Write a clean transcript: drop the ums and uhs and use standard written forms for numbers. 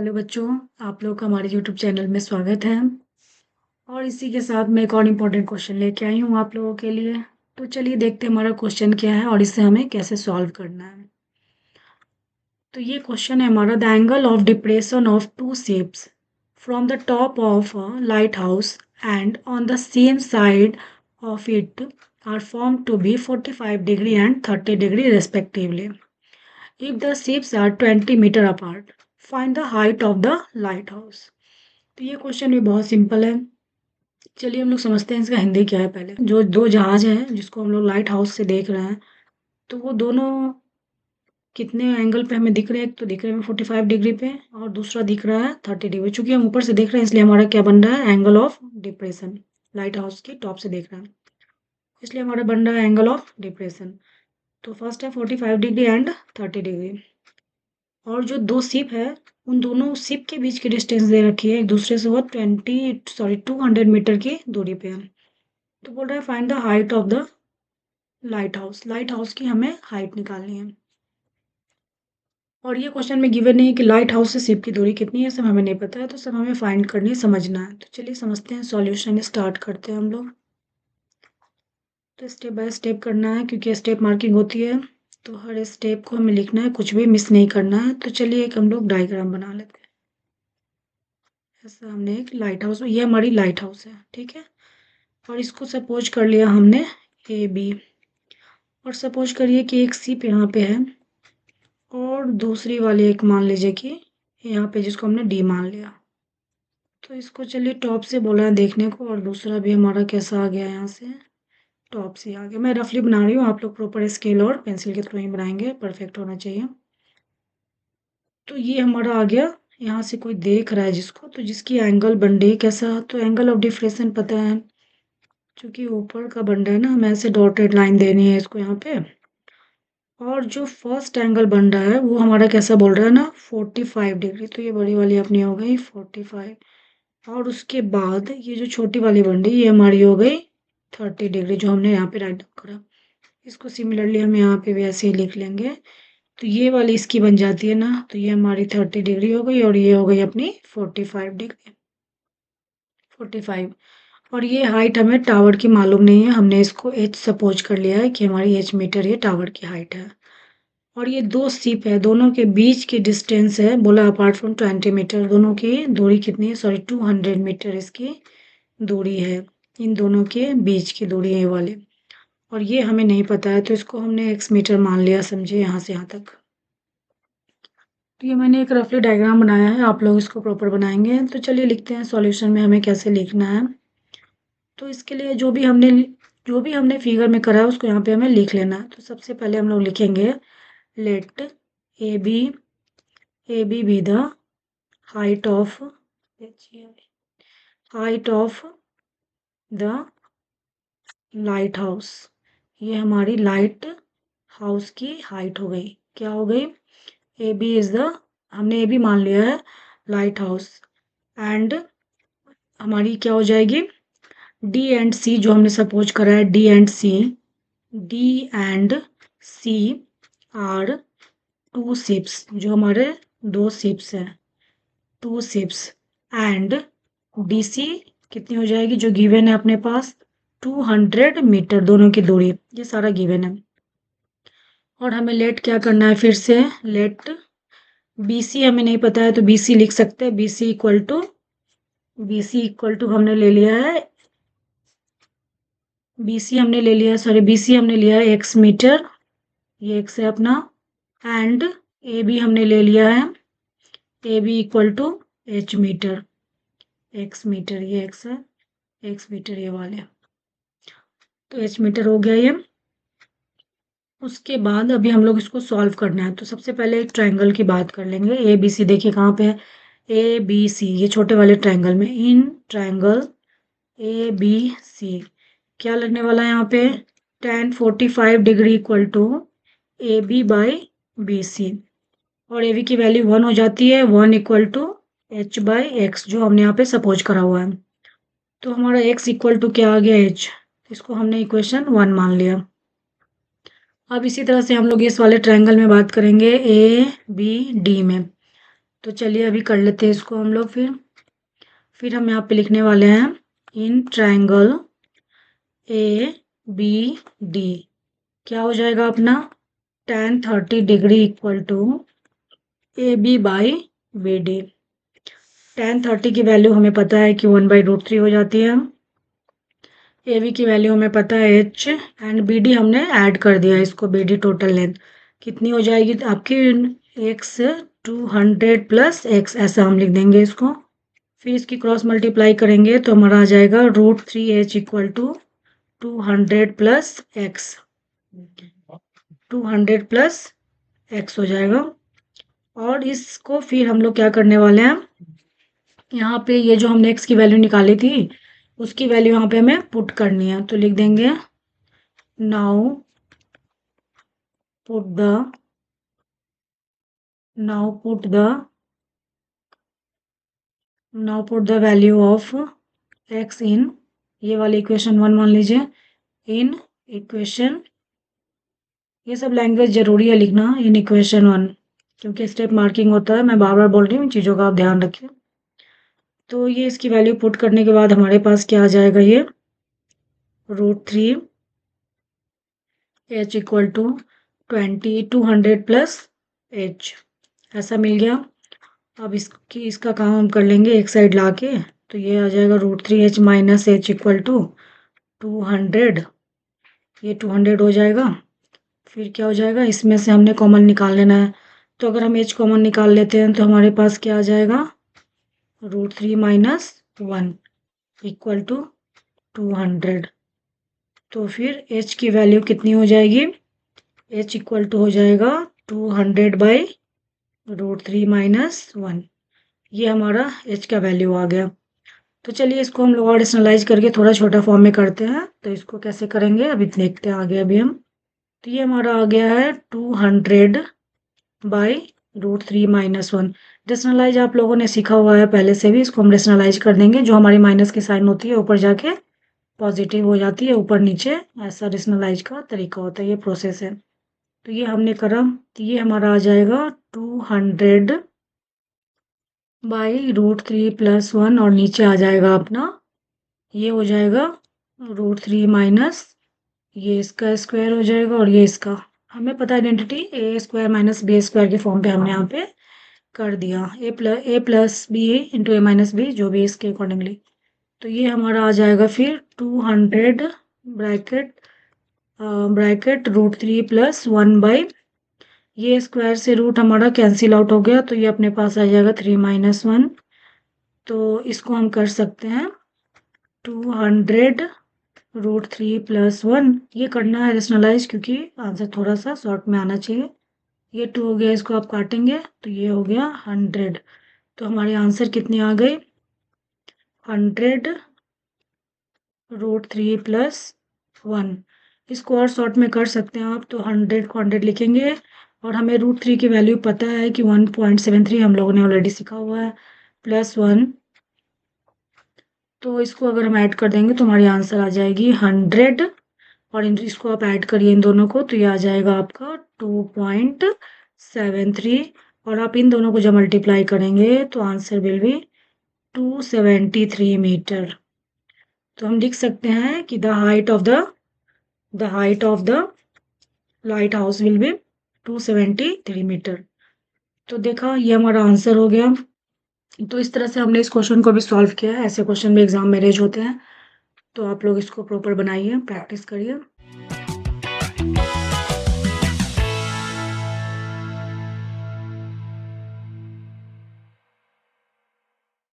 Hello बच्चों, आप लोग का हमारे यूट्यूब चैनल में स्वागत है। और इसी के साथ मैं एक और इम्पोर्टेंट क्वेश्चन लेके आई हूँ आप लोगों के लिए। तो चलिए देखते हैं हमारा क्वेश्चन क्या है और इसे हमें कैसे सॉल्व करना है। तो ये क्वेश्चन है हमारा, the angle of depression of two ships from the top of a lighthouse and on the same side of it are form to be 45 degree and 30 degree respectively if the ships are 20 metre apart. Find the height of the lighthouse. तो ये question भी बहुत simple है। चलिए हम लोग समझते हैं इसका हिंदी क्या है। पहले जो दो जहाज हैं जिसको हम लोग लाइट हाउस से देख रहे हैं, तो वो दोनों कितने एंगल पे हमें दिख रहे हैं। एक तो दिख रहे हैं 45 डिग्री पे और दूसरा दिख रहा है 30 डिग्री। चूंकि हम ऊपर से देख रहे हैं इसलिए हमारा क्या बन रहा है, angle of depression. Light house की टॉप से देख रहे हैं इसलिए हमारा बन रहा है एंगल ऑफ डिप्रेशन। तो फर्स्ट है 45 डिग्री एंड 30 डिग्री। और जो दो शिप है उन दोनों शिप के बीच की डिस्टेंस दे रखी है एक दूसरे से, वो 200 मीटर की दूरी पे है। तो बोल रहा है find the height of the light house. Light house की हमें हाइट निकालनी है। और ये क्वेश्चन में गिवन नहीं है कि लाइट हाउस से शिप की दूरी कितनी है, सब हमें नहीं पता है, तो सब हमें फाइंड करनी है, समझना है। तो चलिए समझते हैं, सॉल्यूशन स्टार्ट करते हैं हम लोग। तो स्टेप बाय स्टेप करना है क्योंकि स्टेप मार्किंग होती है, तो हर स्टेप को हमें लिखना है, कुछ भी मिस नहीं करना है। तो चलिए एक हम लोग डायग्राम बना लेते हैं। ऐसा हमने एक लाइट हाउस, ये हमारी लाइट हाउस है, ठीक है। और इसको सपोज कर लिया हमने ए बी। और सपोज करिए कि एक शिप यहाँ पे है और दूसरी वाली एक मान लीजिए कि यहाँ पे, जिसको हमने डी मान लिया। तो इसको चलिए टॉप से बोला है देखने को, और दूसरा भी हमारा कैसा आ गया, यहाँ से टॉप से आ गया। मैं रफली बना रही हूँ, आप लोग प्रॉपर स्केल और पेंसिल के थ्रू ही बनाएंगे, परफेक्ट होना चाहिए। तो ये हमारा आ गया। यहाँ से कोई देख रहा है जिसको, तो जिसकी एंगल बन रही है कैसा, तो एंगल ऑफ डिफ्रेक्शन पता है, क्योंकि ऊपर का बन रहा है ना, हमें ऐसे डॉटेड लाइन देनी है इसको यहाँ पे। और जो फर्स्ट एंगल बन रहा है वो हमारा कैसा बोल रहा है ना, 45 डिग्री। तो ये बड़ी वाली अपनी हो गई 45। और उसके बाद ये जो छोटी वाली बन रही है ये हमारी हो गई 30 डिग्री, जो हमने यहाँ पे राइट डाउन करा। इसको सिमिलरली हम यहाँ पे भी ऐसे ही लिख लेंगे। तो ये वाली इसकी बन जाती है ना, तो ये हमारी 30 डिग्री हो गई और ये हो गई अपनी 45 डिग्री, 45। और ये हाइट हमें टावर की मालूम नहीं है, हमने इसको एच सपोज कर लिया है कि हमारी एच मीटर ये टावर की हाइट है। और ये दो शिप है, दोनों के बीच की डिस्टेंस है, बोला अपार्ट फ्रॉम 20 मीटर। दोनों की दूरी कितनी है, सॉरी 200 मीटर इसकी दूरी है। इन दोनों के बीच की दूरी है ये वाली। और ये हमें नहीं पता है, तो इसको हमने एक्स मीटर मान लिया, समझे, यहाँ से यहाँ तक। तो ये मैंने एक रफली डायग्राम बनाया है, आप लोग इसको प्रॉपर बनाएंगे। तो चलिए लिखते हैं सॉल्यूशन में हमें कैसे लिखना है। तो इसके लिए जो भी हमने फिगर में करा है उसको यहाँ पे हमें लिख लेना है। तो सबसे पहले हम लोग लिखेंगे, let A B be the height of the lighthouse. ये हमारी लाइट हाउस की हाइट हो गई। क्या हो गई, ए बी इज द, हमने ए बी मान लिया है लाइट हाउस। एंड हमारी क्या हो जाएगी, डी एंड सी, जो हमने सपोज करा है D and C are two ships, जो हमारे दो शिप्स हैं, two ships. And D C कितनी हो जाएगी, जो गिवन है अपने पास 200 मीटर दोनों की दूरी, ये सारा गिवन है। और हमें लेट क्या करना है, फिर से लेट बी सी हमें नहीं पता है, तो बी सी लिख सकते हैं। बी सी इक्वल टू हमने ले लिया है, बीसी हमने लिया है एक्स मीटर, ये एक्स है अपना। एंड ए बी हमने ले लिया है, A B equal to h metre, x metre, ये एक्स है, एक्स मीटर ये वाले। तो एच मीटर हो गया ये। उसके बाद अभी हम लोग इसको सॉल्व करना है। तो सबसे पहले एक ट्रायंगल की बात कर लेंगे। ए बी सी देखिए कहाँ पे है, ए बी सी, ये छोटे वाले ट्रायंगल में, इन ट्रायंगल ए बी सी क्या लगने वाला है यहाँ पे, tan 45 degree equal to A B by B C. और ए बी की वैल्यू 1 हो जाती है, 1 equal to h by x, जो हमने यहाँ पे सपोज करा हुआ है। तो हमारा एक्स इक्वल टू क्या आ गया, एच। इसको हमने इक्वेशन 1 मान लिया। अब इसी तरह से हम लोग इस वाले ट्रायंगल में बात करेंगे ए बी डी में। तो चलिए अभी कर लेते हैं इसको हम लोग फिर हम यहाँ पे लिखने वाले हैं in triangle A B D क्या हो जाएगा अपना tan 30 degree equal to A B by B D. tan 30 की वैल्यू हमें पता है कि 1/√3 हो जाती है। ए बी की वैल्यू हमें पता है h एंड बी डी हमने ऐड कर दिया इसको बी डी टोटल लेंथ कितनी हो जाएगी आपकी x 200 प्लस x ऐसा हम लिख देंगे इसको। फिर इसकी क्रॉस मल्टीप्लाई करेंगे तो हमारा आ जाएगा √3h equal to 200 plus x 200 plus x हो जाएगा। और इसको फिर हम लोग क्या करने वाले हैं यहाँ पे ये जो हमने x की वैल्यू निकाली थी उसकी वैल्यू यहाँ पे हमें पुट करनी है तो लिख देंगे now put the value of x इन ये वाली इक्वेशन 1 मान लीजिए इन इक्वेशन ये सब लैंग्वेज जरूरी है लिखना इन इक्वेशन 1 क्योंकि स्टेप मार्किंग होता है मैं बार बार बोल रही हूँ इन चीज़ों का आप ध्यान रखिए। तो ये इसकी वैल्यू पुट करने के बाद हमारे पास क्या आ जाएगा ये √3h equal to 200 plus h ऐसा मिल गया। अब इसका काम हम कर लेंगे एक साइड ला के तो ये आ जाएगा √3h minus h equal to 200 ये 200 हो जाएगा। फिर क्या हो जाएगा इसमें से हमने कॉमन निकाल लेना है तो अगर हम h कॉमन निकाल लेते हैं तो हमारे पास क्या आ जाएगा √3 माइनस 1 इक्वल टू 200। तो फिर h की वैल्यू कितनी हो जाएगी h इक्वल टू हो जाएगा 200 बाई √3 माइनस 1 ये हमारा h का वैल्यू आ गया। तो चलिए इसको हम लोग और रेशनलाइज करके थोड़ा छोटा फॉर्म में करते हैं तो इसको कैसे करेंगे अभी देखते हैं आगे अभी हम। तो ये हमारा आ गया है 200 बाई √3 माइनस 1 रेशनलाइज आप लोगों ने सीखा हुआ है पहले से भी इसको हम रेशनलाइज कर देंगे जो हमारी माइनस की साइन होती है ऊपर जाके पॉजिटिव हो जाती है ऊपर नीचे ऐसा रेशनलाइज का तरीका होता है ये प्रोसेस है। तो ये हमने करा तो ये हमारा आ जाएगा 200 बाई √3 प्लस 1 और नीचे आ जाएगा अपना ये हो जाएगा √3 माइनस ये इसका स्क्वायर हो जाएगा और ये इसका हमें पता है आइडेंटिटी ए स्क्वायर माइनस बी स्क्वायर के फॉर्म पे हमने यहाँ पे कर दिया ए प्लस बी इंटू ए माइनस बी जो भी इसके अकॉर्डिंगली। तो ये हमारा आ जाएगा फिर 200 ब्रैकेट √3 प्लस 1 बाई ये स्क्वायर से रूट हमारा कैंसिल आउट हो गया तो ये अपने पास आ जाएगा 3 माइनस 1। तो इसको हम कर सकते हैं 200 √3 प्लस 1 ये करना है रेशनलाइज क्योंकि आंसर थोड़ा सा शॉर्ट में आना चाहिए। ये 2 हो गया इसको आप काटेंगे तो ये हो गया 100। तो हमारे आंसर कितनी आ गई 100 √3 प्लस 1 इसको और शॉर्ट में कर सकते हैं आप तो 100 को 100 लिखेंगे और हमें √3 की वैल्यू पता है कि 1.73 हम लोगों ने ऑलरेडी सीखा हुआ है प्लस 1 तो इसको अगर हम ऐड कर देंगे तो हमारी आंसर आ जाएगी 100 और इसको आप ऐड करिए इन दोनों को तो ये आ जाएगा आपका 2.73 और आप इन दोनों को जब मल्टीप्लाई करेंगे तो आंसर विल बी 273 मीटर। तो हम लिख सकते हैं कि the height of the lighthouse will be 273 metre. तो देखा ये हमारा आंसर हो गया। तो इस तरह से हमने इस क्वेश्चन को भी सॉल्व किया है ऐसे क्वेश्चन भी एग्जाम में रेज होते हैं तो आप लोग इसको प्रॉपर बनाइए प्रैक्टिस करिए।